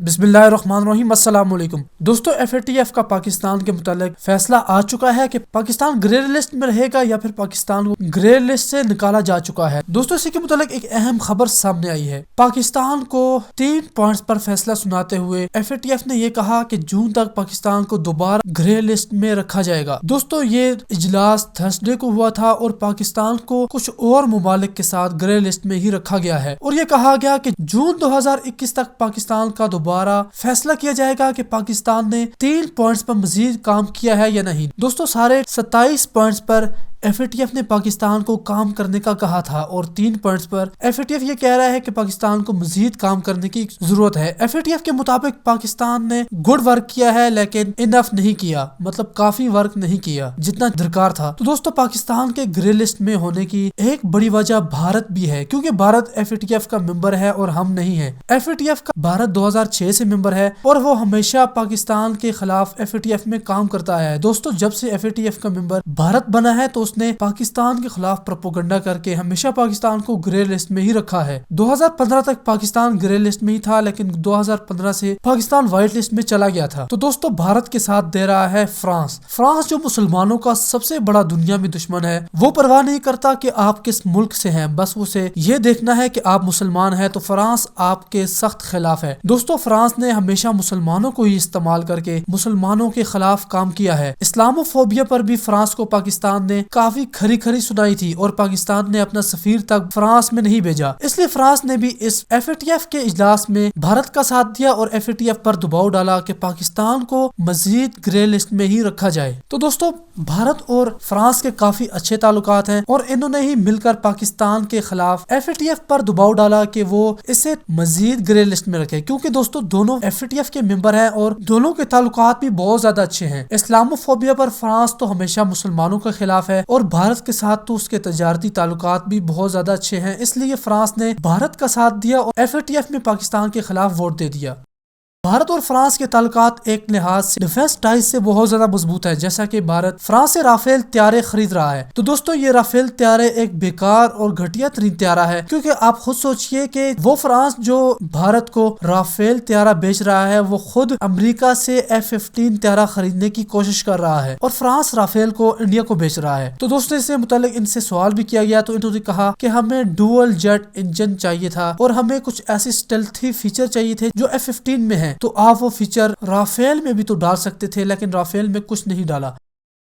بسم اللہ الرحمن الرحیم۔ السلام علیکم دوستو، FATF کا پاکستان کے متعلق فیصلہ آ چکا ہے کہ پاکستان گرے لسٹ میں رہے گا یا پھر پاکستان کو گرے لسٹ سے نکالا جا چکا ہے۔ دوستو، اسی کے متعلق ایک اہم خبر سامنے آئی ہے۔ پاکستان کو 3 پوائنٹس پر فیصلہ سناتے ہوئے FATF نے یہ کہا کہ جون تک پاکستان کو دوبارہ گرے لسٹ میں رکھا جائے گا۔ دوستو، یہ اجلاس تھرسڈے کو ہوا تھا اور پاکستان کو کچھ اور ممالک کے ساتھ گرے لسٹ میں ہی رکھا گیا ہے، اور یہ کہا گیا کہ جون 2021 تک پاکستان کا دوبارہ فیصلہ کیا جائے گا کہ پاکستان نے 3 پوائنٹس پر مزید کام کیا ہے یا نہیں۔ دوستو، سارے 27 پوائنٹس پر FATF نے پاکستان کو کام کرنے کا کہا تھا، اور 3 پوائنٹس پر FATF یہ کہہ رہا ہے کہ پاکستان کو مزید کام کرنے کی ضرورت ہے۔ FATF کے مطابق پاکستان نے گڈ ورک کیا ہے، لیکن انف نہیں کیا، مطلب کافی ورک نہیں کیا جتنا درکار تھا۔ تو دوستو، پاکستان کے گرے لسٹ میں ہونے کی ایک بڑی وجہ بھارت بھی ہے، کیونکہ بھارت FATF کا ممبر ہے اور ہم نہیں ہیں۔ FATF کا بھارت 2006 سے ممبر ہے اور وہ ہمیشہ پاکستان کے خلاف FATF میں کام کرتا ہے۔ دوستو، جب سے FATF کا ممبر بھارت بنا ہے تو اس نے پاکستان کے خلاف پروپیگنڈا کر کے ہمیشہ پاکستان کو گرے لسٹ میں ہی رکھا ہے۔ 2015 تک پاکستان گرے لسٹ میں ہی تھا، لیکن 2015 سے پاکستان وائٹ لسٹ میں چلا گیا تھا۔ تو دوستو، بھارت کے ساتھ دے رہا ہے فرانس جو مسلمانوں کا سب سے بڑا دنیا میں دشمن ہے۔ وہ پرواہ نہیں کرتا کہ آپ کس ملک سے ہیں، بس اسے یہ دیکھنا ہے کہ آپ مسلمان ہیں، تو فرانس آپ کے سخت خلاف ہے۔ دوستو، فرانس نے ہمیشہ مسلمانوں کو ہی استعمال کر کے مسلمانوں کے خلاف کام کیا ہے۔ اسلامو فوبیا پر بھی فرانس کو پاکستان نے کافی کھری سنائی تھی، اور پاکستان نے اپنا سفیر تک فرانس میں نہیں بھیجا۔ اس لیے فرانس نے بھی اس FATF کے اجلاس میں بھارت کا ساتھ دیا اور FATF پر دباؤ ڈالا کہ پاکستان کو مزید گرے لسٹ میں ہی رکھا جائے۔ تو دوستو، بھارت اور فرانس کے کافی اچھے تعلقات ہیں، اور انہوں نے ہی مل کر پاکستان کے خلاف FATF پر دباؤ ڈالا کہ وہ اسے مزید گرے لسٹ میں رکھے، کیونکہ دوستو دونوں FATF کے ممبر ہیں اور دونوں کے تعلقات بھی بہت زیادہ اچھے ہیں۔ اسلامو فوبیا پر فرانس تو ہمیشہ مسلمانوں کے خلاف ہے، اور بھارت کے ساتھ تو اس کے تجارتی تعلقات بھی بہت زیادہ اچھے ہیں، اس لیے فرانس نے بھارت کا ساتھ دیا اور FATF میں پاکستان کے خلاف ووٹ دے دیا۔ بھارت اور فرانس کے تعلقات ایک لحاظ سے ڈیفنس ٹائز سے بہت زیادہ مضبوط ہے، جیسا کہ بھارت فرانس سے رافیل طیارے خرید رہا ہے۔ تو دوستو، یہ رافیل طیارے ایک بیکار اور گھٹیا ترین طیارہ ہے، کیونکہ آپ خود سوچئے کہ وہ فرانس جو بھارت کو رافیل طیارہ بیچ رہا ہے، وہ خود امریکہ سے F-15 طیارہ خریدنے کی کوشش کر رہا ہے، اور فرانس رافیل کو انڈیا کو بیچ رہا ہے۔ تو دوستو، اس سے متعلق ان سے سوال بھی کیا گیا، تو انہوں نے کہا کہ ہمیں ڈوئل جیٹ انجن چاہیے تھا، اور ہمیں کچھ ایسی اسٹیلتھی فیچر چاہیے تھے جو F-15 میں ہیں، تو آپ وہ فیچر رافیل میں بھی تو ڈال سکتے تھے، لیکن رافیل میں کچھ نہیں ڈالا۔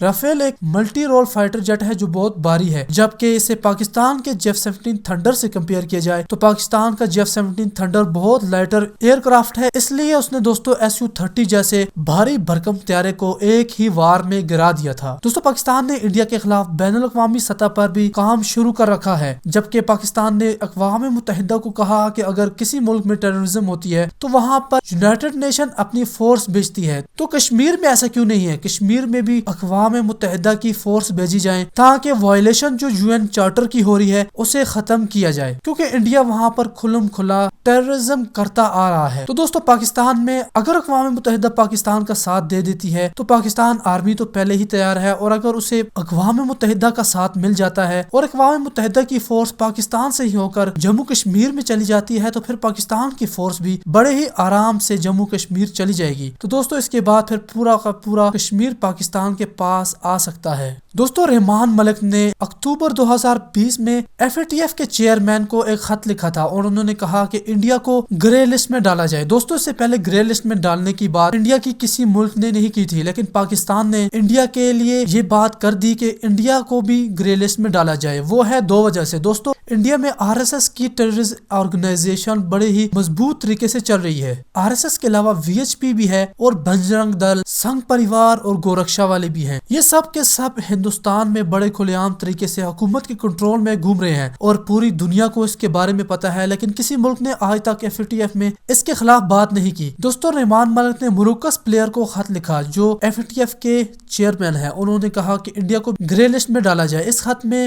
رافیل ایک ملٹی رول فائٹر جیٹ ہے جو بہت بھاری ہے، جبکہ اسے پاکستان کے F-17 تھنڈر سے کمپیئر کیا جائے تو پاکستان کا F-17 تھنڈر بہت لائٹر ایئر کرافٹ ہے، اس لیے اس نے دوستو Su-30 جیسے بھاری بھرکم طیارے کو ایک ہی وار میں گرا دیا تھا۔ دوستو، پاکستان نے انڈیا کے خلاف بین الاقوامی سطح پر بھی کام شروع کر رکھا ہے، جبکہ پاکستان نے اقوام متحدہ کو کہا کہ اگر کسی ملک میں ٹیررزم ہوتی ہے تو وہاں پر یونائٹڈ نیشن اپنی فورس بھیجتی ہے، تو کشمیر میں ایسا کیوں نہیں ہے؟ کشمیر میں بھی اقوام متحدہ کی فورس بھیجی جائیں تاکہ وائلیشن جو UN چارٹر کی ہو رہی ہے اسے ختم کیا جائے، کیونکہ انڈیا وہاں پر کھلم کھلا ٹیررزم کرتا آ رہا ہے۔ تو دوستو، پاکستان میں اگر اقوام متحدہ پاکستان کا ساتھ دے دیتی ہے تو پاکستان آرمی تو پہلے ہی تیار ہے، اور اگر اسے اقوام متحدہ کا ساتھ مل جاتا ہے اور اقوام متحدہ کی فورس پاکستان سے ہی ہو کر جموں کشمیر میں چلی جاتی ہے، تو پھر پاکستان کی فورس بھی بڑے ہی آرام سے جموں کشمیر چلی جائے گی۔ تو دوستو، اس کے بعد پھر پورا کا پورا کشمیر پاکستان کے پاس آ سکتا ہے۔ دوستو، رحمان ملک نے اکتوبر 2020 میں FATF کے چیئرمین کو ایک خط لکھا تھا، اور انہوں نے کہا کہ انڈیا کو گرے لسٹ میں ڈالا جائے۔ دوستو، اس سے پہلے گرے لسٹ میں ڈالنے کی بات انڈیا کی کسی ملک نے نہیں کی تھی، لیکن پاکستان نے انڈیا کے لیے یہ بات کر دی کہ انڈیا کو بھی گرے لسٹ میں ڈالا جائے۔ وہ ہے 2 وجہ سے۔ دوستو، انڈیا میں RSS کی ٹیررسٹ آرگنائزیشن بڑے ہی مضبوط طریقے سے چل رہی ہے۔ RSS کے علاوہ VHP بھی ہے، اور بجرنگ دل، سنگھ پریوار اور گورکشا والے بھی ہیں۔ یہ سب کے سب ہندوستان میں بڑے کھلے عام طریقے سے حکومت کے کنٹرول میں گھوم رہے ہیں، اور پوری دنیا کو اس کے بارے میں پتا ہے، لیکن کسی ملک نے آج تک FATF میں اس کے خلاف بات نہیں کی۔ دوستو، رحمان ملک نے موروکس پلیئر کو خط لکھا جو FATF کے چیئرمین ہے، انہوں نے کہا کہ انڈیا کو گرے لسٹ میں ڈالا جائے۔ اس خط میں